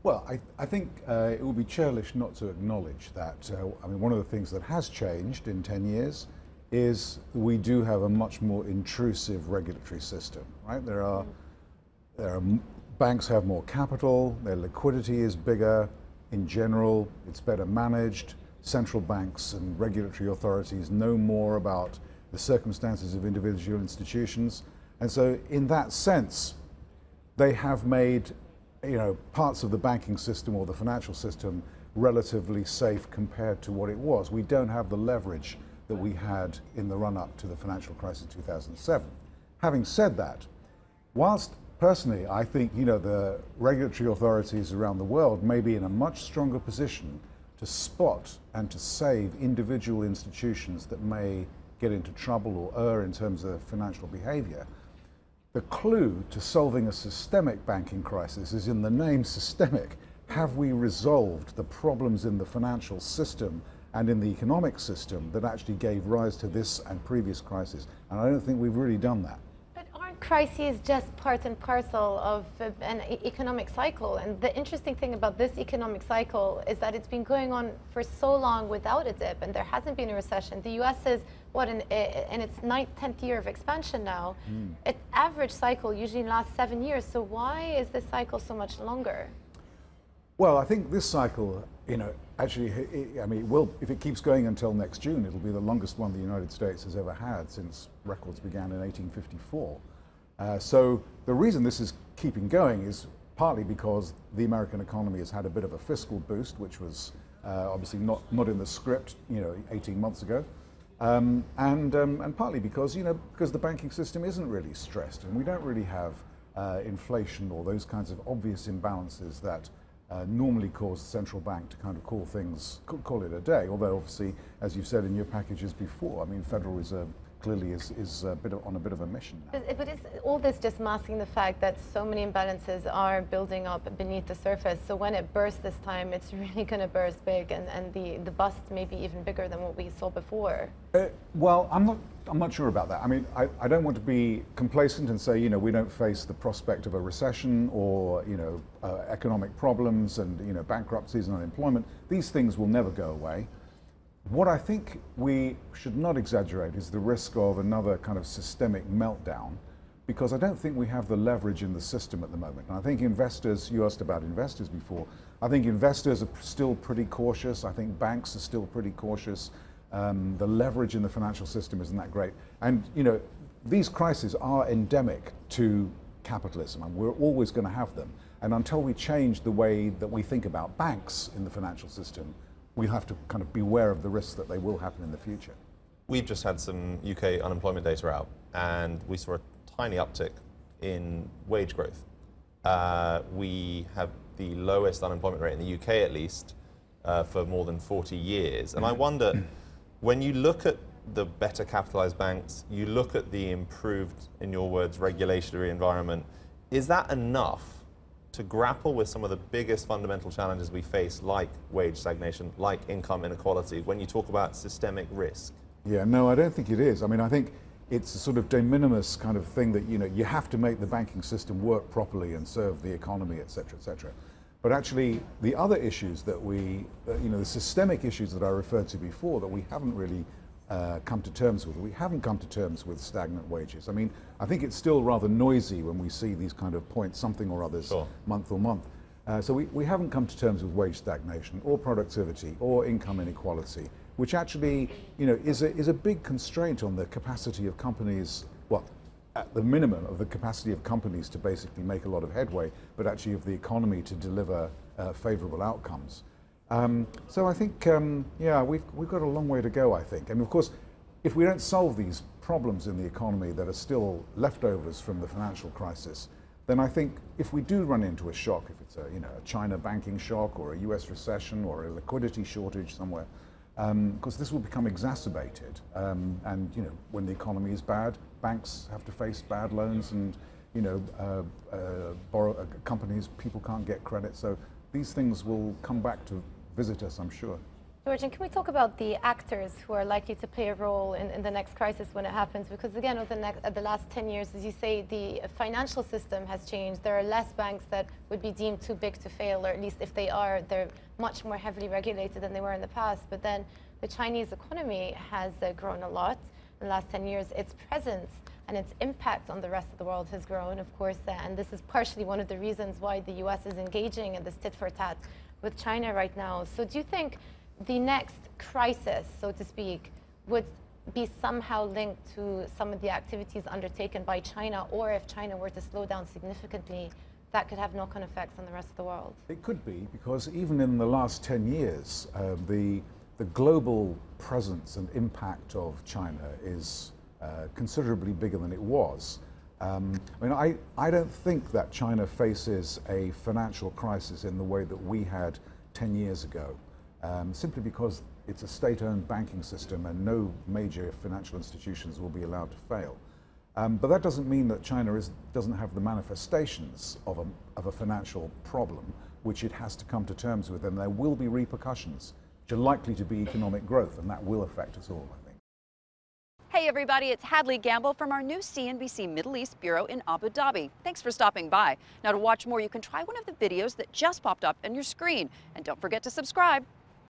Well, I think it would be churlish not to acknowledge that, I mean, one of the things that has changed in 10 years is we do have a much more intrusive regulatory system, right? Banks have more capital, their liquidity is bigger, in general, it's better managed. Central banks and regulatory authorities know more about the circumstances of individual institutions. And so in that sense, they have made parts of the banking system or the financial system relatively safe compared to what it was. We don't have the leverage that we had in the run-up to the financial crisis in 2007. Having said that, whilst personally I think the regulatory authorities around the world may be in a much stronger position to spot and to save individual institutions that may get into trouble or err in terms of financial behavior, the clue to solving a systemic banking crisis is in the name systemic. Have we resolved the problems in the financial system and in the economic system that actually gave rise to this and previous crises? And I don't think we've really done that. But aren't crises just part and parcel of an economic cycle? And the interesting thing about this economic cycle is that it's been going on for so long without a dip, and there hasn't been a recession. The US is, what, in its 9th, 10th year of expansion now. Its average cycle usually lasts 7 years. So why is this cycle so much longer? Well, I think this cycle, actually, I mean, if it keeps going until next June, it'll be the longest one the United States has ever had since records began in 1854. So the reason this is keeping going is partly because the American economy has had a bit of a fiscal boost, which was obviously not in the script, 18 months ago. And partly because the banking system isn't really stressed, and we don't really have inflation or those kinds of obvious imbalances that normally cause the central bank to kind of call it a day. Although obviously, as you've said in your packages before, I mean, Federal Reserve clearly is on a bit of a mission now. But is all this just masking the fact that so many imbalances are building up beneath the surface? So when it bursts this time, it's really going to burst big, and the bust may be even bigger than what we saw before. Well, I'm not sure about that. I mean, I don't want to be complacent and say we don't face the prospect of a recession or economic problems and bankruptcies and unemployment. These things will never go away. What I think we should not exaggerate is the risk of another kind of systemic meltdown, because I don't think we have the leverage in the system at the moment. And I think investors, you asked about investors before, I think investors are still pretty cautious. I think banks are still pretty cautious. The leverage in the financial system isn't that great. And these crises are endemic to capitalism, and we're always going to have them. And until we change the way that we think about banks in the financial system, we'll have to kind of beware of the risks that they will happen in the future. We've just had some UK unemployment data out, and we saw a tiny uptick in wage growth. We have the lowest unemployment rate in the UK, at least, for more than 40 years. And I wonder, when you look at the better capitalized banks, you look at the improved, in your words, regulatory environment, is that enough to grapple with some of the biggest fundamental challenges we face, like wage stagnation, like income inequality, when you talk about systemic risk? Yeah, no, I don't think it is. I mean, I think it's a sort of de minimis kind of thing that, you have to make the banking system work properly and serve the economy, et cetera, et cetera. But actually, the other issues that the systemic issues that I referred to before that we haven't really come to terms with. We haven't come to terms with stagnant wages. I mean, I think it's still rather noisy when we see these kind of points, something or others, sure, month or month. So we haven't come to terms with wage stagnation or productivity or income inequality, which actually, is a big constraint on the capacity of companies, well, at the minimum of the capacity of companies to basically make a lot of headway, but actually of the economy to deliver favorable outcomes. So I think, yeah, we've got a long way to go, I think. And of course, if we don't solve these problems in the economy that are still leftovers from the financial crisis, then I think if we do run into a shock, if it's a China banking shock or a US recession or a liquidity shortage somewhere, because this will become exacerbated. And when the economy is bad, banks have to face bad loans, and companies, people can't get credit. So these things will come back to visit us, I'm sure. George, and can we talk about the actors who are likely to play a role in the next crisis when it happens? Because again, over the last 10 years, as you say, the financial system has changed. There are less banks that would be deemed too big to fail, or at least if they are, they're much more heavily regulated than they were in the past. But then the Chinese economy has grown a lot in the last 10 years. Its presence and its impact on the rest of the world has grown, of course, and this is partially one of the reasons why the US is engaging in this tit-for-tat with China right now. So do you think the next crisis, so to speak, would be somehow linked to some of the activities undertaken by China, or if China were to slow down significantly, that could have knock-on effects on the rest of the world? It could be, because even in the last 10 years, the global presence and impact of China is considerably bigger than it was. I mean, I don't think that China faces a financial crisis in the way that we had 10 years ago. Simply because it's a state-owned banking system and no major financial institutions will be allowed to fail. But that doesn't mean that China doesn't have the manifestations of a financial problem which it has to come to terms with, and there will be repercussions which are likely to be economic growth, and that will affect us all, I think. Hey everybody, it's Hadley Gamble from our new CNBC Middle East Bureau in Abu Dhabi. Thanks for stopping by. Now to watch more, you can try one of the videos that just popped up on your screen. And don't forget to subscribe.